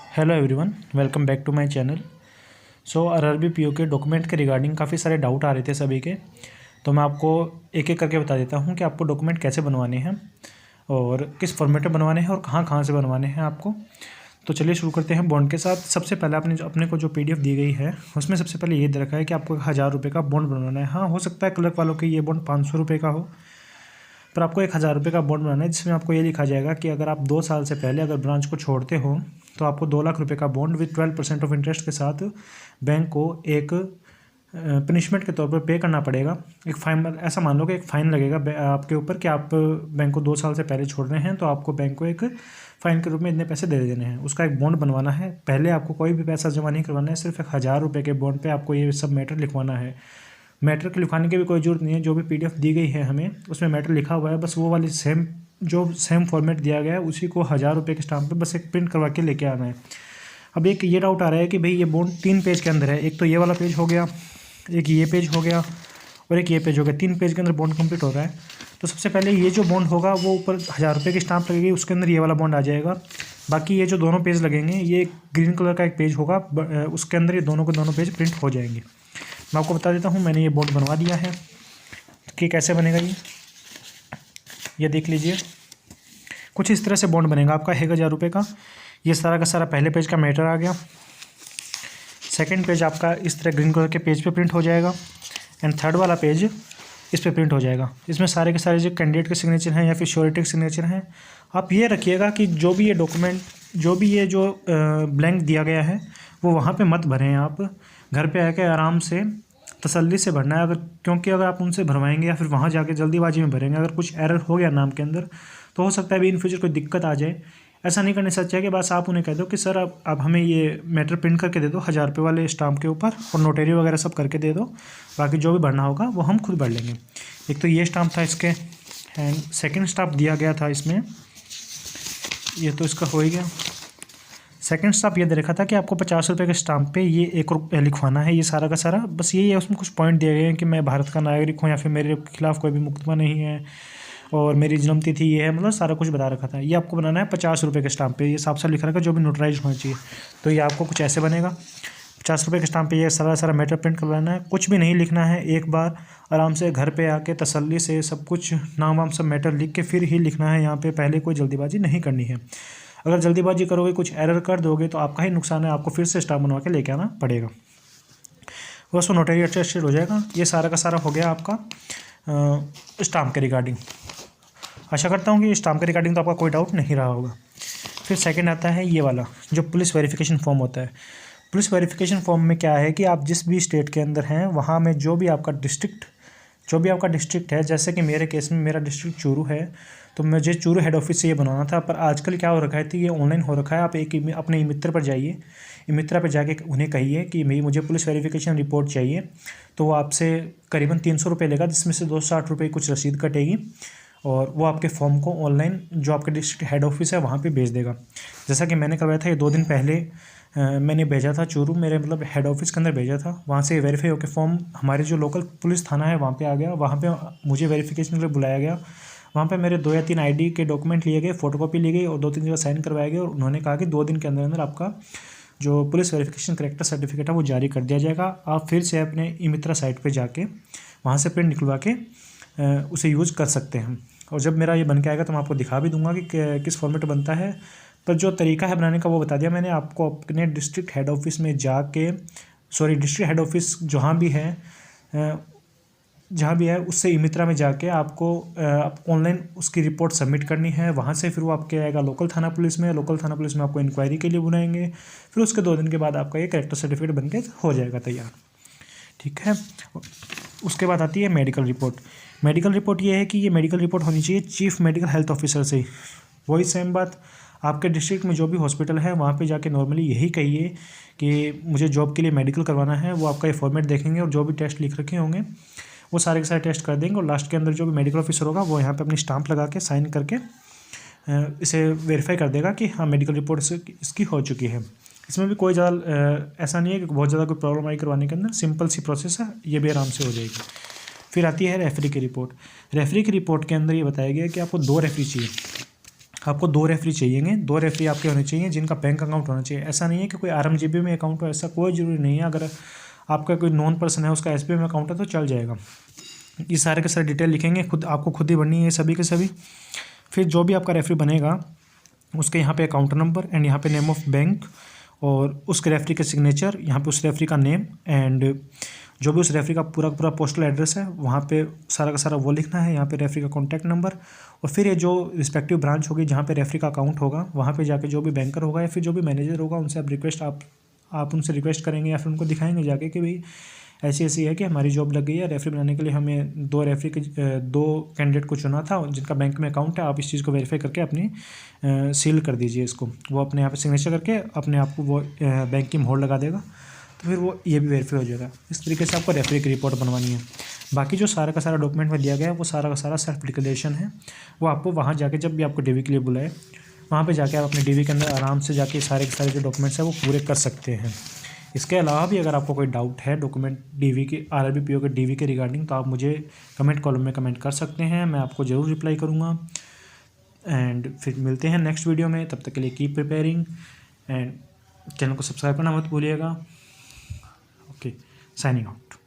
Hello everyone, welcome back to my channel. So RRB PO के document के regarding काफ़ी सारे डाउट आ रहे थे सभी के। तो मैं आपको एक एक करके बता देता हूँ कि आपको डॉक्यूमेंट कैसे बनवाने हैं और किस फॉर्मेट में बनवाने हैं और कहाँ कहाँ से बनवाने हैं आपको। तो चलिए शुरू करते हैं बॉन्ड के साथ। सबसे पहले अपने को जो PDF दी गई है उसमें सबसे पहले ये दे रखा है कि आपको 1000 रुपये का बॉन्ड बनवाना है। हाँ, हो सकता है क्लर्क वालों के ये बॉन्ड 500 रुपये का हो, पर आपको 1000 रुपये का बॉन्ड बनाना है, जिसमें आपको ये लिखा जाएगा कि अगर आप 2 साल से पहले अगर ब्रांच को छोड़ते हो तो आपको 2 लाख रुपये का बॉन्ड विद 12% ऑफ इंटरेस्ट के साथ बैंक को एक पनिशमेंट के तौर पर पे करना पड़ेगा। एक फाइन, ऐसा मान लो कि एक फ़ाइन लगेगा आपके ऊपर कि आप बैंक को 2 साल से पहले छोड़ रहे हैं, तो आपको बैंक को एक फ़ाइन के रूप में इतने पैसे दे देने हैं। उसका एक बॉन्ड बनवाना है। पहले आपको कोई भी पैसा जमा नहीं करवाना है, सिर्फ 1000 रुपये के बॉन्ड पे आपको ये सब मैटर लिखवाना है। मैटर के लिखवाने की भी कोई ज़रूरत नहीं है, जो भी PDF दी गई है हमें उसमें मैटर लिखा हुआ है, बस वो वाली सेम फॉर्मेट दिया गया है उसी को 1000 रुपये के स्टाम्प पे बस एक प्रिंट करवा के लेके आना है। अब एक ये डाउट आ रहा है कि भाई ये बॉन्ड 3 पेज के अंदर है, एक तो ये वाला पेज हो गया, एक ये पेज हो गया और एक ये पेज हो गया। 3 पेज के अंदर बॉन्ड कंप्लीट हो रहा है। तो सबसे पहले ये जो बॉन्ड होगा वो ऊपर 1000 रुपये की स्टाम्प लगेगी, उसके अंदर ये वाला बॉन्ड आ जाएगा। बाकी ये जो दोनों पेज लगेंगे, ये ग्रीन कलर का एक पेज होगा, उसके अंदर ये दोनों के दोनों पेज प्रिंट हो जाएंगे। मैं आपको बता देता हूँ, मैंने ये बॉन्ड बनवा दिया है कि कैसे बनेगा ये देख लीजिए। कुछ इस तरह से बॉन्ड बनेगा आपका 1000 रुपये का। ये सारा का सारा पहले पेज का मैटर आ गया। सेकंड पेज आपका इस तरह ग्रीन कलर के पेज पे प्रिंट हो जाएगा एंड थर्ड वाला पेज इस पे प्रिंट हो जाएगा। इसमें सारे के सारे जो कैंडिडेट के सिग्नेचर हैं या फिर श्योरिटी के सिग्नेचर हैं। आप ये रखिएगा कि जो भी ये डॉक्यूमेंट, जो भी ये जो ब्लैंक दिया गया है वो वहाँ पे मत भरें। आप घर पे आके आराम से तसल्ली से भरना है। क्योंकि अगर आप उनसे भरवाएंगे या फिर वहाँ जाके जल्दीबाजी में भरेंगे, अगर कुछ एरर हो गया नाम के अंदर, तो हो सकता है भी इन फ्यूचर कोई दिक्कत आ जाए। ऐसा नहीं करने से अच्छा है कि बस आप उन्हें कह दो कि सर आप हमें ये मैटर प्रिंट करके दे दो 1000 रुपये वाले स्टाम्प के ऊपर और नोटरी वगैरह सब करके दे दो, बाकी जो भी भरना होगा वो हम खुद भर लेंगे। एक तो ये स्टाम्प था इसके, एंड सेकेंड स्टाम्प दिया गया था इसमें, ये तो इसका हो ही गया। सेकंड स्टाम्प ये दे रखा था कि आपको 50 रुपये के स्टाम्प पे ये 1 रुपये लिखवाना है। ये सारा का सारा बस यही है। उसमें कुछ पॉइंट दिए गए हैं कि मैं भारत का नागरिक हूँ या फिर मेरे खिलाफ कोई भी मुकदमा नहीं है और मेरी जन्मतिथि ये है, मतलब सारा कुछ बता रखा था। ये आपको बनाना है 50 रुपये के स्टाम्प पे। ये साफ साफ लिखा रखा जो भी नोटराइज होना चाहिए। तो ये आपको कुछ ऐसे बनेगा। 50 रुपये के स्टाम्प पे ये सारा मैटर प्रिंट करवाना है। कुछ भी नहीं लिखना है, एक बार आराम से घर पे आके तसल्ली से सब कुछ नाम वाम सब मैटर लिख के फिर ही लिखना है। यहाँ पे पहले कोई जल्दीबाजी नहीं करनी है। अगर जल्दीबाजी करोगे, कुछ एरर कर दोगे तो आपका ही नुकसान है, आपको फिर से स्टाम्प बनवा के लेके आना पड़ेगा। उसको नोटरी अटेस्टेड हो जाएगा। ये सारा का सारा हो गया आपका स्टाम्प के रिगार्डिंग। आशा करता हूँ कि स्टाम्प के रिगार्डिंग तो आपका कोई डाउट नहीं रहा होगा। फिर सेकंड आता है ये वाला जो पुलिस वेरिफिकेशन फॉर्म होता है। पुलिस वेरिफिकेशन फॉर्म में क्या है कि आप जिस भी स्टेट के अंदर हैं वहाँ में जो भी आपका डिस्ट्रिक्ट है, जैसे कि मेरे केस में मेरा डिस्ट्रिक्ट चूरू है, तो मुझे चूरू हेड ऑफिस से ये बनवाना था। पर आजकल क्या हो रखा है, तो ये ऑनलाइन हो रखा है। आप एक अपने मित्र पर जाइए, मित्रा पर जाके उन्हें कहिए कि भाई मुझे पुलिस वेरिफिकेशन रिपोर्ट चाहिए, तो वो आपसे करीबन 300 रुपये लेगा, जिसमें से 260 रुपये कुछ रसीद कटेगी और वो आपके फॉर्म को ऑनलाइन जो आपके डिस्ट्रिक्ट हेड ऑफिस है वहाँ पे भेज देगा। जैसा कि मैंने करवाया था, ये 2 दिन पहले मैंने भेजा था चूरू, मेरे मतलब हेड ऑफिस के अंदर भेजा था। वहाँ से वेरीफाई होकर फॉर्म हमारे जो लोकल पुलिस थाना है वहाँ पे आ गया। वहाँ पे मुझे वेरिफिकेशन के लिए बुलाया गया। वहाँ पे मेरे 2 या 3 ID के डॉक्यूमेंट लिए गए, फ़ोटोकॉपी ली गई और 2-3 जगह साइन करवाया गया और उन्होंने कहा कि 2 दिन के अंदर अंदर आपका जो पुलिस वेरिफिकेशन करेक्टर सर्टिफिकेट है वो जारी कर दिया जाएगा। आप फिर से अपने ई-मित्रा साइट पर जाके वहाँ से प्रिंट निकलवा के उसे यूज़ कर सकते हैं। और जब मेरा ये बन के आएगा तो मैं आपको दिखा भी दूंगा कि किस फॉर्मेट बनता है। पर जो तरीका है बनाने का वो बता दिया मैंने आपको। अपने डिस्ट्रिक्ट हेड ऑफिस में जाके, डिस्ट्रिक्ट हेड ऑफिस जहाँ भी है उससे ई-मित्रा में जाके आपको ऑनलाइन उसकी रिपोर्ट सबमिट करनी है। वहाँ से फिर वो आपके आएगा लोकल थाना पुलिस में। लोकल थाना पुलिस में आपको इंक्वायरी के लिए बुलाएंगे। फिर उसके 2 दिन के बाद आपका ये करेक्टर सर्टिफिकेट बन के हो जाएगा तैयार। ठीक है। उसके बाद आती है मेडिकल रिपोर्ट। मेडिकल रिपोर्ट ये है कि ये मेडिकल रिपोर्ट होनी चाहिए चीफ मेडिकल हेल्थ ऑफिसर से। वही सेम बात, आपके डिस्ट्रिक्ट में जो भी हॉस्पिटल है वहाँ पे जाके नॉर्मली यही कहिए कि मुझे जॉब के लिए मेडिकल करवाना है। वो आपका ये फॉर्मेट देखेंगे और जो भी टेस्ट लिख रखे होंगे वो सारे के सारे टेस्ट कर देंगे और लास्ट के अंदर जो भी मेडिकल ऑफिसर होगा वो यहाँ पे अपनी स्टाम्प लगा के साइन करके इसे वेरीफाई कर देगा कि हाँ मेडिकल रिपोर्ट इसकी हो चुकी है। इसमें भी कोई ज़्यादा ऐसा नहीं है कि बहुत ज़्यादा कोई प्रॉब्लम आई करवाने के अंदर, सिंपल सी प्रोसेस है, ये भी आराम से हो जाएगी। फिर आती है रेफरी की रिपोर्ट। रेफरी की रिपोर्ट के अंदर ये बताया गया कि आपको 2 रेफरी चाहिए। आपको 2 रेफरी चाहिए, 2 रेफरी आपके होने चाहिए जिनका बैंक अकाउंट होना चाहिए। ऐसा नहीं है कि कोई आरएमजीबी में अकाउंट हो, ऐसा कोई ज़रूरी नहीं है। अगर आपका कोई नॉन पर्सन है, उसका एसबीआई में अकाउंट है तो चल जाएगा। ये सारे के सारे डिटेल लिखेंगे, आपको खुद ही भरनी है सभी के सभी। फिर जो भी आपका रेफरी बनेगा उसके यहाँ पे अकाउंट नंबर एंड यहाँ पे नेम ऑफ बैंक और उस रेफरी का सिग्नेचर, यहाँ पे उस रेफरी का नेम एंड जो भी उस रेफरी का पूरा पोस्टल एड्रेस है वहाँ पे सारा का सारा वो लिखना है। यहाँ पे रेफरी का कॉन्टैक्ट नंबर और फिर ये जो रिस्पेक्टिव ब्रांच होगी जहाँ पे रेफरी का अकाउंट होगा वहाँ पे जाके जो भी बैंकर होगा या फिर जो भी मैनेजर होगा उनसे आप उनसे रिक्वेस्ट करेंगे या फिर उनको दिखाएंगे जाके कि भाई ऐसी ऐसी है कि हमारी जॉब लग गई है, रेफरी बनाने के लिए हमें 2 कैंडिडेट को चुना था जिनका बैंक में अकाउंट है, आप इस चीज़ को वेरीफाई करके अपनी सील कर दीजिए इसको। वो अपने यहाँ पे सिग्नेचर करके अपने आप को वो बैंक की मोहर लगा देगा, तो फिर वो ये भी वेरीफाई हो जाएगा। इस तरीके से आपको रेफरी की रिपोर्ट बनवानी है। बाकी जो सारा का सारा डॉक्यूमेंट में दिया गया है वो सारा का सारा सेल्फ डिक्लेरेशन है। वो आपको वहाँ जाके जब भी आपको डीवी के लिए बुलाए वहाँ पे जाके आप अपने डीवी के अंदर आराम से जाके सारे के सारे जो डॉक्यूमेंट्स हैं वो पूरे कर सकते हैं। इसके अलावा भी अगर आपको कोई डाउट है डॉक्यूमेंट डीवी के आरआरबी पीओ के डीवी के रिगार्डिंग तो आप मुझे कमेंट कॉलम में कमेंट कर सकते हैं, मैं आपको ज़रूर रिप्लाई करूँगा। एंड फिर मिलते हैं नेक्स्ट वीडियो में, तब तक के लिए कीप प्रिपेयरिंग एंड चैनल को सब्सक्राइब करना मत भूलिएगा। Okay, signing out.